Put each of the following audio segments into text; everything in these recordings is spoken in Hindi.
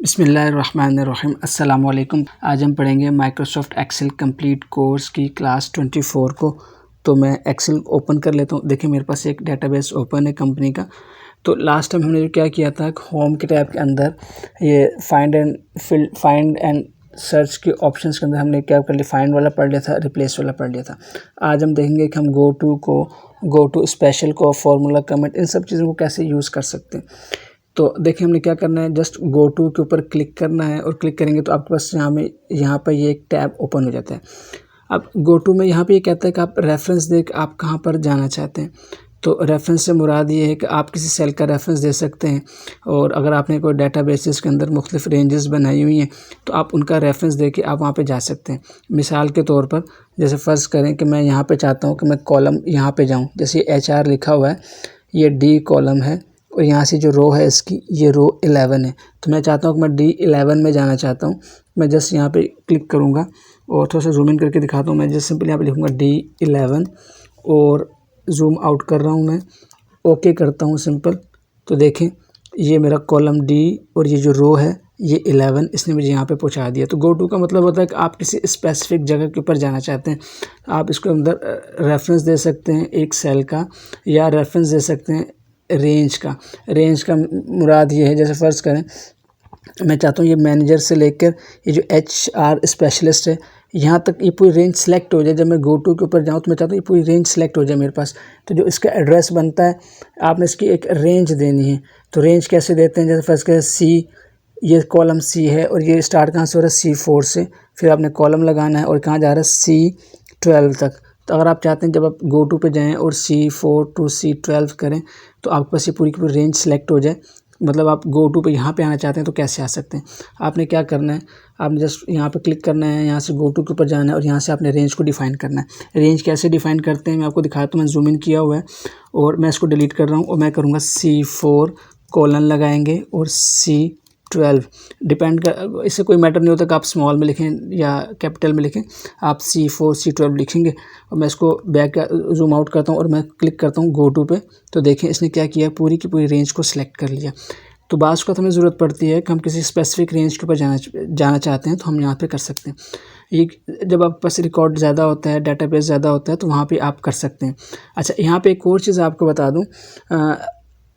बिस्मिल्लाहिर्रहमानिर्रहीम अस्सलाम वालेकुम। आज हम पढ़ेंगे माइक्रोसॉफ्ट एक्सेल कंप्लीट कोर्स की क्लास 24 को। तो मैं एक्सेल ओपन कर लेता हूँ। देखिए मेरे पास एक डेटाबेस ओपन है कंपनी का। तो लास्ट टाइम हमने जो क्या किया था, होम के टैब के अंदर ये फाइंड एंड सर्च के ऑप्शंस के अंदर हमने क्या कर लिया, फाइंड वाला पढ़ लिया था, रिप्लेस वाला पढ़ लिया था। आज हम देखेंगे कि हम गो टू स्पेशल को, फार्मूला कमेंट, इन सब चीज़ों को कैसे यूज़ कर सकते हैं। तो देखिए हमने क्या करना है, जस्ट गो टू के ऊपर क्लिक करना है और क्लिक करेंगे तो आपके पास यहाँ पर ये एक टैब ओपन हो जाता है। अब गो टू में यहाँ पे ये कहता है कि आप रेफरेंस दे के आप कहाँ पर जाना चाहते हैं। तो रेफरेंस से मुराद ये है कि आप किसी सेल का रेफरेंस दे सकते हैं, और अगर आपने कोई डाटाबेसेस के अंदर मुख्तलिफ रेंजेस बनाई हुई हैं तो आप उनका रेफरेंस दे के आप वहाँ पे जा सकते हैं। मिसाल के तौर पर जैसे फ़र्ज़ करें कि मैं यहाँ पे चाहता हूँ कि मैं कॉलम यहाँ पे जाऊँ, जैसे HR लिखा हुआ है, ये D कॉलम है और यहाँ से जो रो है इसकी, ये रो 11 है। तो मैं चाहता हूँ कि मैं D11 में जाना चाहता हूँ। मैं जस्ट यहाँ पे क्लिक करूँगा और थोड़ा सा जूम इन करके दिखाता हूँ। मैं जस्ट सिंपल यहाँ पे लिखूँगा D11 और जूम आउट कर रहा हूँ, मैं ओके करता हूँ सिंपल। तो देखें ये मेरा कॉलम D और ये जो रो है ये 11, इसने मुझे यहाँ पे पहुँचा दिया। तो गो टू का मतलब होता है कि आप किसी स्पेसिफिक जगह के ऊपर जाना चाहते हैं, आप इसको अंदर रेफरेंस दे सकते हैं एक सेल का, या रेफरेंस दे सकते हैं रेंज का मुराद ये है, जैसे फ़र्ज़ करें मैं चाहता हूँ ये मैनेजर से लेकर ये जो HR स्पेशलिस्ट है यहाँ तक ये पूरी रेंज सेलेक्ट हो जाए। जब मैं गो टू के ऊपर जाऊँ तो मैं चाहता हूँ ये पूरी रेंज सेलेक्ट हो जाए मेरे पास। तो जो इसका एड्रेस बनता है, आपने इसकी एक रेंज देनी है। तो रेंज कैसे देते हैं, जैसे फ़र्ज़ करें C, ये कॉलम C है और ये स्टार्ट कहाँ से हो रहा है, C4 से, फिर आपने कॉलम लगाना है और कहाँ जा रहा है, C12 तक। तो अगर आप चाहते हैं जब आप गो टू पे जाएँ और C4 to C12 करें तो आपके पास ये पूरी की पूरी रेंज सेलेक्ट हो जाए। मतलब आप गो टू पे यहाँ पे आना चाहते हैं तो कैसे आ सकते हैं। आपने क्या करना है, आपने जस्ट यहाँ पे क्लिक करना है, यहाँ से गो टू के ऊपर जाना है और यहाँ से आपने रेंज को डिफ़ाइन करना है। रेंज कैसे डिफ़ाइन करते हैं मैं आपको दिखाता हूँ। मैं जूम इन किया हुआ है और मैं इसको डिलीट कर रहा हूँ और मैं करूँगा C4 कोलन लगाएंगे और C12। डिपेंड कर, इससे कोई मैटर नहीं होता कि आप स्मॉल में लिखें या कैपिटल में लिखें, आप C4 C12 लिखेंगे। और मैं इसको बैक जूम आउट करता हूँ और मैं क्लिक करता हूँ गो टू पे। तो देखें इसने क्या किया, पूरी की पूरी रेंज को सिलेक्ट कर लिया। तो बाज़ को हमें ज़रूरत पड़ती है कि हम किसी स्पेसिफिक रेंज के ऊपर जाना चाहते हैं तो हम यहाँ पे कर सकते हैं। ये जब आपके पास रिकॉर्ड ज़्यादा होता है, डाटाबेस ज़्यादा होता है, तो वहाँ पे आप कर सकते हैं। अच्छा, यहाँ पे एक और चीज़ आपको बता दूँ,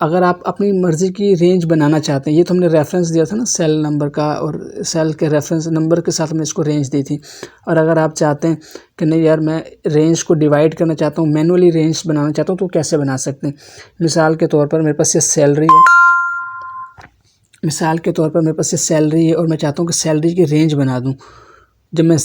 अगर आप अपनी मर्ज़ी की रेंज बनाना चाहते हैं, ये तो हमने रेफरेंस दिया था ना सेल नंबर का, और सेल के रेफरेंस नंबर के साथ हमने इसको रेंज दी थी। और अगर आप चाहते हैं कि नहीं यार मैं रेंज को डिवाइड करना चाहता हूँ, मैनुअली रेंज बनाना चाहता हूँ, तो कैसे बना सकते हैं। मिसाल के तौर पर मेरे पास ये सैलरी है और मैं चाहता हूँ कि सैलरी की रेंज बना दूँ। जब मैं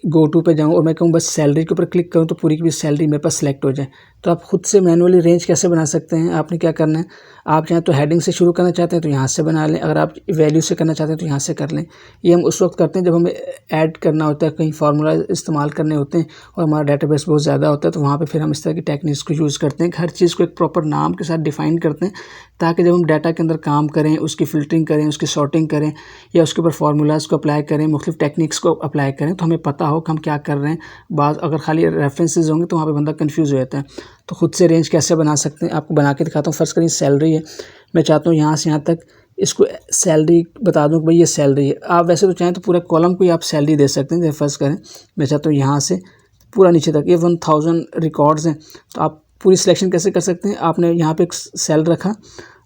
गो टू पे जाऊँ और मैं कहूँ बस सैलरी के ऊपर क्लिक करूँ तो पूरी की पूरी सैलरी मेरे पास सेलेक्ट हो जाए। तो आप खुद से मैनुअली रेंज कैसे बना सकते हैं, आपने क्या करना है, आप चाहें तो हेडिंग से शुरू करना चाहते हैं तो यहाँ से बना लें, अगर आप वैल्यू से करना चाहते हैं तो यहाँ से कर लें। ये हम उस वक्त करते हैं जब हमें ऐड करना होता है, कहीं फार्मूला इस्तेमाल करने होते हैं और हमारा डाटाबेस बहुत ज़्यादा होता है, तो वहाँ पर फिर हम इस तरह की टेक्निक्स को यूज़ करते हैं। हर चीज़ को एक प्रॉपर नाम के साथ डिफ़ाइन करते हैं ताकि जब हम डाटा के अंदर काम करें, उसकी फ़िल्टरिंग करें, उसकी सॉर्टिंग करें या उसके ऊपर फार्मूलाज़ को अप्लाई करें, मुख्तलिफ टेक्निक्स को अप्लाई करें, तो हमें पता हो कि हम क्या कर रहे हैं। बात अगर खाली रेफरेंसेस होंगे तो वहाँ पे बंदा कंफ्यूज हो जाता है। तो खुद से रेंज कैसे बना सकते हैं, आपको बना के दिखाता हूँ। फ़र्ज़ करिए सैलरी है, मैं चाहता हूँ यहाँ से यहाँ तक इसको सैलरी बता दूँ कि भाई ये सैलरी है। आप वैसे तो चाहें तो पूरे कॉलम को ही आप सैलरी दे सकते हैं। जैसे फ़र्ज़ करें मैं चाहता हूँ यहाँ से पूरा नीचे तक, ये 1000 रिकॉर्ड्स हैं, तो आप पूरी सिलेक्शन कैसे कर सकते हैं। आपने यहाँ पे एक सेल रखा,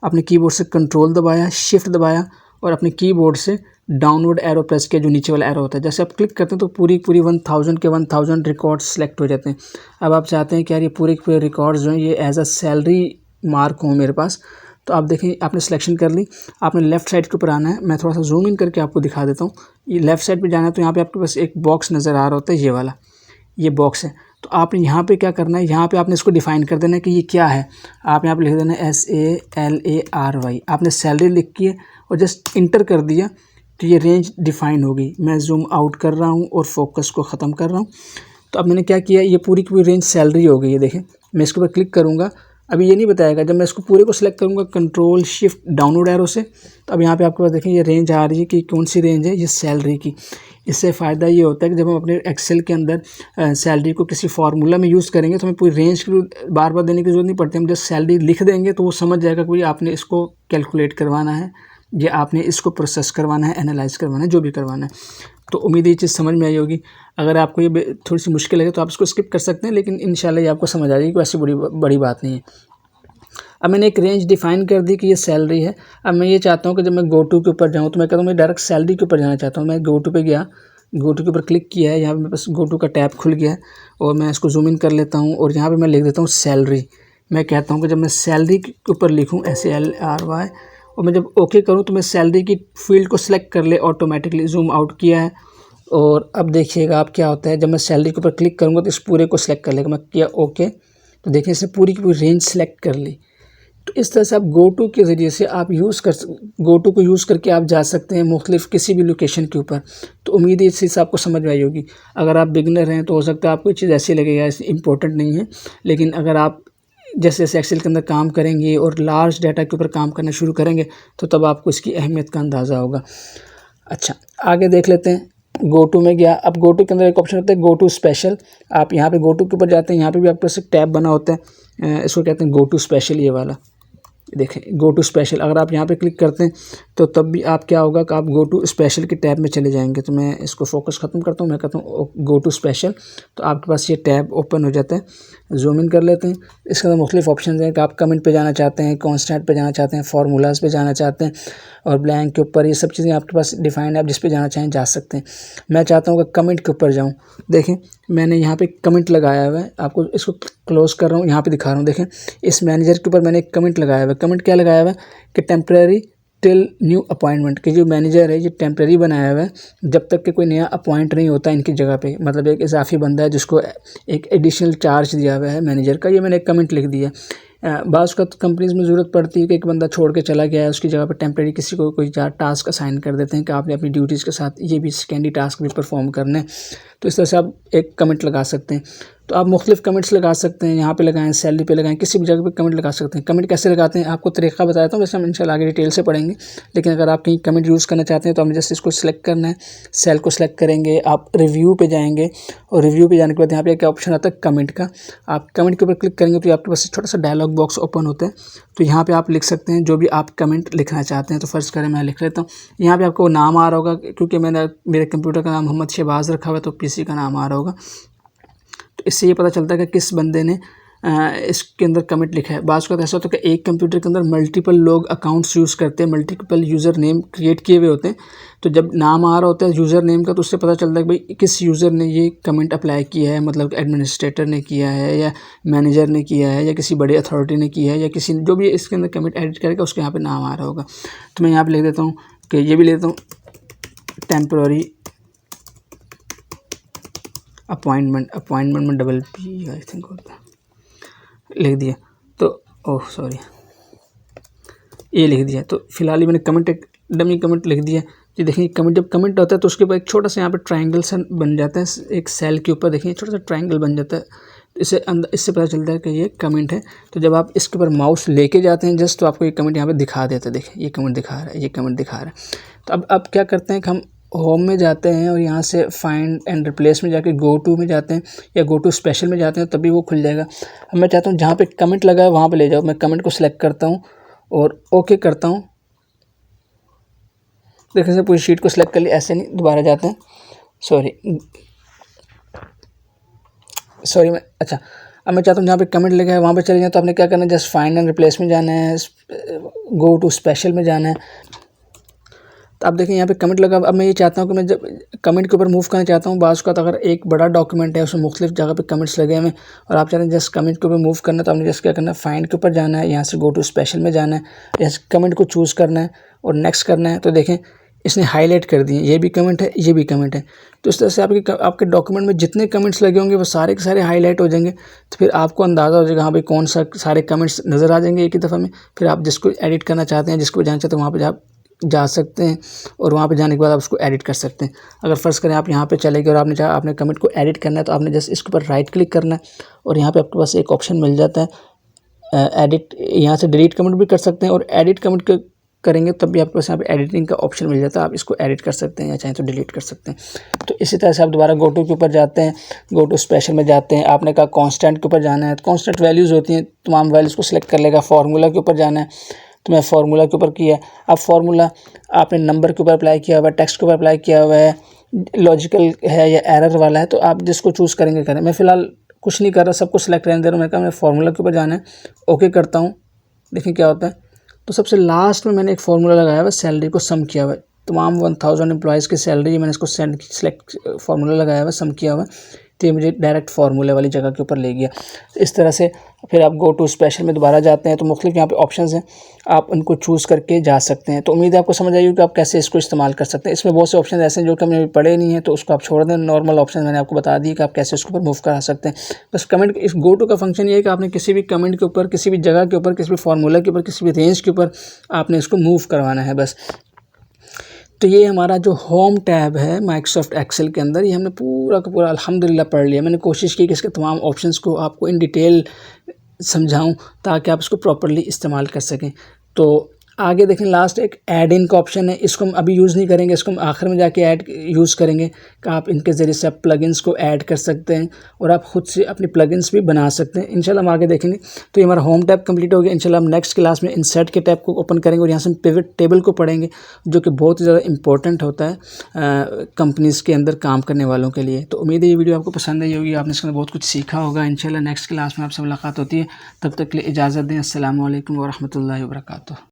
अपने कीबोर्ड से कंट्रोल दबाया, शिफ्ट दबाया और अपने कीबोर्ड से डाउनवर्ड एरो प्रेस किया, जो नीचे वाला एरो होता है। जैसे आप क्लिक करते हैं तो पूरी 1000 के 1000 रिकॉर्ड्स सेलेक्ट हो जाते हैं। अब आप चाहते हैं कि यार ये पूरे रिकॉर्ड्स जो हैं ये एज अ सैलरी मार्क हों मेरे पास। तो आप देखें आपने सिलेक्शन कर ली, आपने लेफ़्ट साइड के ऊपर आना है। मैं थोड़ा सा जूम इन करके आपको दिखा देता हूँ। ये लेफ़्ट साइड पर जाना है तो यहाँ पर आपके पास एक बॉक्स नज़र आ रहा होता है, ये वाला, ये बॉक्स है। तो आपने यहाँ पे क्या करना है, यहाँ पे आपने इसको डिफ़ाइन कर देना है कि ये क्या है। आप यहाँ पे लिख देना है SALARY, आपने सैलरी लिख की है और जस्ट इंटर कर दिया तो ये रेंज डिफ़ाइन हो गई। मैं जूम आउट कर रहा हूँ और फोकस को ख़त्म कर रहा हूँ। तो अब मैंने क्या किया, ये पूरी की पूरी रेंज सैलरी हो गई है। देखें मैं इसके ऊपर क्लिक करूँगा, अभी ये नहीं बताएगा। जब मैं इसको पूरे को सिलेक्ट करूँगा कंट्रोल शिफ्ट डाउनवर्ड एरो से, तो अब यहाँ पे आपके पास देखें ये रेंज आ रही है कि कौन सी रेंज है, ये सैलरी की। इससे फ़ायदा ये होता है कि जब हम अपने एक्सेल के अंदर सैलरी को किसी फार्मूला में यूज़ करेंगे तो हमें पूरी रेंज की बार बार देने की ज़रूरत नहीं पड़ती। हम जब सैलरी लिख देंगे तो वो समझ जाएगा कि भाई आपने इसको कैलकुलेट करवाना है ये आपने इसको प्रोसेस करवाना है, एनालाइज करवाना है, जो भी करवाना है। तो उम्मीद है ये चीज़ समझ में आई होगी। अगर आपको ये थोड़ी सी मुश्किल लगे तो आप इसको स्किप कर सकते हैं, लेकिन इंशाल्लाह ये आपको समझ आ जाएगी, कोई ऐसी बड़ी बात नहीं है। अब मैंने एक रेंज डिफाइन कर दी कि ये सैलरी है। अब मैं ये चाहता हूँ कि जब मैं गो टू के ऊपर जाऊँ तो मैं कहता हूँ मैं डायरेक्ट सैलरी के ऊपर जाना चाहता हूँ। मैं गो टू पे गया, गो टू के ऊपर क्लिक किया है, यहाँ पे मेरे पास गो टू का टैब खुल गया है और मैं इसको जूम इन कर लेता हूँ और यहाँ पे मैं लिख देता हूँ सैलरी। मैं कहता हूँ कि जब मैं सैलरी के ऊपर लिखूँ SALRY और मैं जब ओके करूँ तो मैं सैलरी की फील्ड को सिलेक्ट कर ले, ऑटोमेटिकली जूम आउट किया है। और अब देखिएगा आप क्या होता है, जब मैं सैलरी के ऊपर क्लिक करूँगा तो इस पूरे को सिलेक्ट कर लेगा। मैं किया ओके तो देखिए इसने पूरी की पूरी रेंज सेलेक्ट कर ली। तो इस तरह से आप गो टू के ज़रिए से आप गो टू को यूज़ करके आप जा सकते हैं मुख्तलिफ किसी भी लोकेशन के ऊपर। तो उम्मीद है इस चीज़ से आपको समझ में आई होगी। अगर आप बिगनर हैं तो हो सकता है आपको ये चीज़ ऐसी लगेगा, इम्पोर्टेंट नहीं है, लेकिन अगर आप जैसे जैसे एक्सेल के अंदर काम करेंगे और लार्ज डाटा के ऊपर काम करना शुरू करेंगे तो तब आपको इसकी अहमियत का अंदाज़ा होगा। अच्छा, आगे देख लेते हैं। गो टू में गया। अब गो टू के अंदर एक ऑप्शन होता है गो टू स्पेशल। आप यहाँ पे गो टू के ऊपर जाते हैं, यहाँ पे भी आपके पास एक टैब बना होता है, इसको कहते हैं गो टू स्पेशल। ये वाला देखें गो टू स्पेशल, अगर आप यहाँ पे क्लिक करते हैं तो तब भी आप क्या होगा कि आप गो टू स्पेशल के टैब में चले जाएंगे। तो मैं इसको फोकस ख़त्म करता हूँ, मैं कहता हूँ गो टू स्पेशल, तो आपके पास ये टैब ओपन हो जाता है। जूम इन कर लेते हैं। इसके अंदर मुख्तलिफ ऑप्शन हैं कि आप कमेंट पे जाना चाहते हैं, कॉन्स्टेंट पे जाना चाहते हैं, फार्मूलाज पे जाना चाहते हैं और ब्लैंक के ऊपर, ये सब चीज़ें आपके पास डिफाइंड है, आप जिस पे जाना चाहें जा सकते हैं। मैं चाहता हूँ कि कमेंट के ऊपर जाऊँ। देखें मैंने यहाँ पे कमेंट लगाया हुआ है, आपको इसको क्लोज कर रहा हूँ, यहाँ पे दिखा रहा हूँ। देखें इस मैनेजर के ऊपर मैंने एक कमेंट लगाया हुआ है। कमेंट क्या लगाया हुआ है कि टेम्प्रेरी टिल न्यू अपॉइंटमेंट, कि जो मैनेजर है ये टेम्प्रेरी बनाया हुआ है जब तक कि कोई नया अपॉइंट नहीं होता इनकी जगह पे, मतलब एक इजाफी बंदा है जिसको एक एडिशनल चार्ज दिया हुआ है मैनेजर का। ये मैंने एक कमेंट लिख दिया। बाज़ का कंपनीज़ में ज़रूरत पड़ती है कि एक बंदा छोड़ के चला गया है, उसकी जगह पर टेम्प्रेरी किसी को कोई टास्क असाइन कर देते हैं कि आपने अपनी ड्यूटीज़ के साथ ये भी सेकेंडरी टास्क भी परफॉर्म करने हैं। तो इस तरह से आप एक कमेंट लगा सकते हैं। तो आप मुख्तलिफ कमेंट्स लगा सकते हैं, यहाँ पे लगाएं, सैलरी पे लगाएं, किसी भी जगह पे कमेंट लगा सकते हैं। कमेंट कैसे लगाते हैं आपको तरीका बताता हूँ, वैसे हम इंशाल्लाह आगे डिटेल से पढ़ेंगे। लेकिन अगर आप कहीं कमेंट यूज़ करना चाहते हैं तो आपने जस्ट इसको सिलेक्ट करना है, सेल को सिलेक्ट करेंगे, आप रिव्यू पे जाएंगे और रिव्यू पे जाने के बाद यहाँ पे क्या ऑप्शन आता है कमेंट का। आप कमेंट के ऊपर क्लिक करेंगे तो आपके पास छोटा सा डायलॉग बॉक्स ओपन होता है। तो यहाँ पे आप लिख सकते हैं जो भी आप कमेंट लिखना चाहते हैं। तो फर्स्ट करें मैं लिख लेता हूँ। यहाँ पे आपको नाम आ रहा होगा, क्योंकि मैंने मेरे कंप्यूटर का नाम मोहम्मद शहबाज रखा हुआ है तो PC का नाम आ रहा होगा। तो इससे ये पता चलता है कि किस बंदे ने इसके अंदर कमेंट लिखा है। बाज़ का ऐसा होता है कि एक कंप्यूटर के अंदर मल्टीपल लोग अकाउंट्स यूज़ करते हैं, मल्टीपल यूज़र नेम क्रिएट किए हुए होते हैं। तो जब नाम आ रहा होता है यूज़र नेम का तो उससे पता चलता है कि भाई किस यूज़र ने ये कमेंट अप्लाई किया है, मतलब एडमिनिस्ट्रेटर ने किया है या मैनेजर ने किया है या किसी बड़े अथॉरिटी ने किया है या किसी जो भी इसके अंदर कमेंट एडिट करेगा उसके यहाँ पर नाम आ रहा होगा। तो मैं यहाँ पर लिख देता हूँ कि ये भी लेता हूँ टेम्प्रेरी अपॉइंटमेंट में PP आई थिंक होता है, लिख दिया। तो ओह सॉरी, ये लिख दिया। तो फिलहाल ही मैंने कमेंट एक डमी कमेंट लिख दिया। ये देखिए कमेंट, जब कमेंट होता है तो उसके बाद एक छोटा सा यहाँ पे ट्रायंगल सा बन जाता है, एक सेल के ऊपर देखिए छोटा सा ट्रायंगल बन जाता है। इससे पता चलता है कि ये कमेंट है। तो जब आप इसके ऊपर माउस लेके जाते हैं जस्ट तो आपको ये कमेंट यहाँ पे दिखा देता है। देखिए ये कमेंट दिखा रहा है, ये कमेंट दिखा रहा है। तो अब क्या करते हैं कि हम होम में जाते हैं और यहाँ से फाइंड एंड रिप्लेस में जाके गो टू में जाते हैं या गो टू स्पेशल में जाते हैं, तभी वो खुल जाएगा। अब मैं चाहता हूँ जहाँ पे कमेंट लगा है वहाँ पे ले जाओ। मैं कमेंट को सिलेक्ट करता हूँ और ओके करता हूँ। देखिए पूरी शीट को सिलेक्ट कर लिया, ऐसे नहीं, दोबारा जाते हैं। सॉरी मैं अच्छा, अब मैं चाहता हूँ जहाँ पे कमेंट लगा है वहाँ पे चले जाए। तो आपने क्या करना है, जस्ट फाइंड एंड रिप्लेस में जाना है, गो टू स्पेशल में जाना है। तो आप देखें यहाँ पे कमेंट लगा। अब मैं ये चाहता हूँ कि मैं जब कमेंट के ऊपर मूव करना चाहता हूँ, बाज़ का तो अगर एक बड़ा डॉक्यूमेंट है उसमें मुख्तलिफ जगह पे कमेंट्स लगे हुए और आप चाहते हैं जस्ट कमेंट के ऊपर मूव करना, तो आपने जस्ट क्या करना है, फाइंड के ऊपर जाना है, यहाँ से गो टू स्पेशल में जाना है, यहाँ से कमेंट को चूज़ करना है और नेक्स्ट करना है। तो देखें इसने हाईलाइट कर दिए, ये भी कमेंट है, ये भी कमेंट है। तो इस तरह से आपके डॉक्यूमेंट में जितने कमेंट्स लगे होंगे वो सारे के सारे हाईलाइट हो जाएंगे। तो फिर आपको अंदाज़ा हो जाएगा हाँ भाई कौन सा सारे कमेंट्स नज़र आ जाएंगे एक ही दफ़ा में। फिर आप जिसको एडिट करना चाहते हैं, जिसको जाना चाहते हैं, वहाँ पर आप जा सकते हैं और वहाँ पे जाने के बाद आप उसको एडिट कर सकते हैं। अगर फ़र्ज़ करें आप यहाँ पे चले गए और आपने कमेंट को एडिट करना है, तो आपने जस्ट इसके ऊपर राइट क्लिक करना है और यहाँ पे आपके पास एक ऑप्शन मिल जाता है एडिट। यहाँ से डिलीट कमेंट भी कर सकते हैं और एडिट कमेंट करेंगे तब भी आपके पास यहाँ पे एडिटिंग का ऑप्शन मिल जाता है। आप इसको एडिट कर सकते हैं या चाहें तो डिलीट कर सकते हैं। तो इसी तरह से आप दोबारा गो टू के ऊपर जाते हैं, गो टू स्पेशल में जाते हैं। आपने कहा कॉन्स्टेंट के ऊपर जाना है, तो कॉन्स्टेंट वैल्यूज़ होती हैं, तमाम वैल्यूज़ को सिलेक्ट कर लेगा। फार्मूला के ऊपर जाना है तो मैं फार्मूला के ऊपर किया। अब फार्मूला आपने नंबर के ऊपर अप्लाई किया हुआ है, टेक्स्ट के ऊपर अप्लाई किया हुआ है, लॉजिकल है या एरर वाला है, तो आप जिसको चूज़ करेंगे करें। मैं फ़िलहाल कुछ नहीं कर रहा, सब कुछ सेलेक्ट रहने दे रहा हूँ। मैं कहा मैं फार्मूला के ऊपर जाना है, ओके करता हूँ। देखिए क्या होता है। तो सबसे लास्ट में मैंने एक फार्मूला लगाया हुआ है, सैलरी को सम किया हुआ है। तमाम 1000 एम्प्लॉयज़ की सैलरी मैंने इसको सेलेक्ट फार्मूला लगाया हुआ है, सम किया हुआ है। तो ये मुझे डायरेक्ट फार्मूले वाली जगह के ऊपर ले गया। इस तरह से फिर आप गो टू स्पेशल में दोबारा जाते हैं तो मुख्तलिफ यहाँ पे ऑप्शंस हैं, आप उनको चूज़ करके जा सकते हैं। तो उम्मीद है आपको समझ आई कि आप कैसे इसको इस्तेमाल कर सकते हैं। इसमें बहुत से ऑप्शन ऐसे हैं जो कि हमने अभी पढ़े नहीं हैं, तो उसको आप छोड़ दें। नॉर्मल ऑप्शन मैंने आपको बता दिए कि आप कैसे उसके ऊपर मूव करा सकते हैं। बस कमेंट, इस गो टू का फंक्शन ये है कि आपने किसी भी कमेंट के ऊपर, किसी भी जगह के ऊपर, किसी भी फार्मूला के ऊपर, किसी भी रेंज के ऊपर आपने इसको मूव करवाना है बस। तो ये हमारा जो होम टैब है माइक्रोसॉफ्ट एक्सेल के अंदर, ये हमने पूरा का पूरा अल्हम्दुलिल्लाह पढ़ लिया। मैंने कोशिश की कि इसके तमाम ऑप्शंस को आपको इन डिटेल समझाऊं ताकि आप इसको प्रॉपर्ली इस्तेमाल कर सकें। तो आगे देखें, लास्ट एक ऐड इन का ऑप्शन है, इसको हम अभी यूज़ नहीं करेंगे, इसको हम आखिर में जाके ऐड यूज़ करेंगे कि आप इनके ज़रिए से आप प्लगइन्स को ऐड कर सकते हैं और आप ख़ुद से अपनी प्लगइन्स भी बना सकते हैं। इंशाल्लाह हम आगे देखेंगे। तो ये हमारा होम टैब कंप्लीट हो गया। इंशाल्लाह हम नेक्स्ट क्लास में इंसर्ट के टैब को ओपन करेंगे और यहाँ से हम पिवट टेबल को पढ़ेंगे, जो कि बहुत ही ज़्यादा इंपॉर्टेंट होता है कंपनीज़ के अंदर काम करने वालों के लिए। तो उम्मीद है ये वीडियो आपको पसंद आई होगी, आपने इसके अंदर बहुत कुछ सीखा होगा। इंशाल्लाह नेक्स्ट क्लास में आपसे मुलाकात होती है, तब तक के लिए इजाज़त दें। अस्सलामु अलैकुम व रहमतुल्लाहि व बरकातुहू।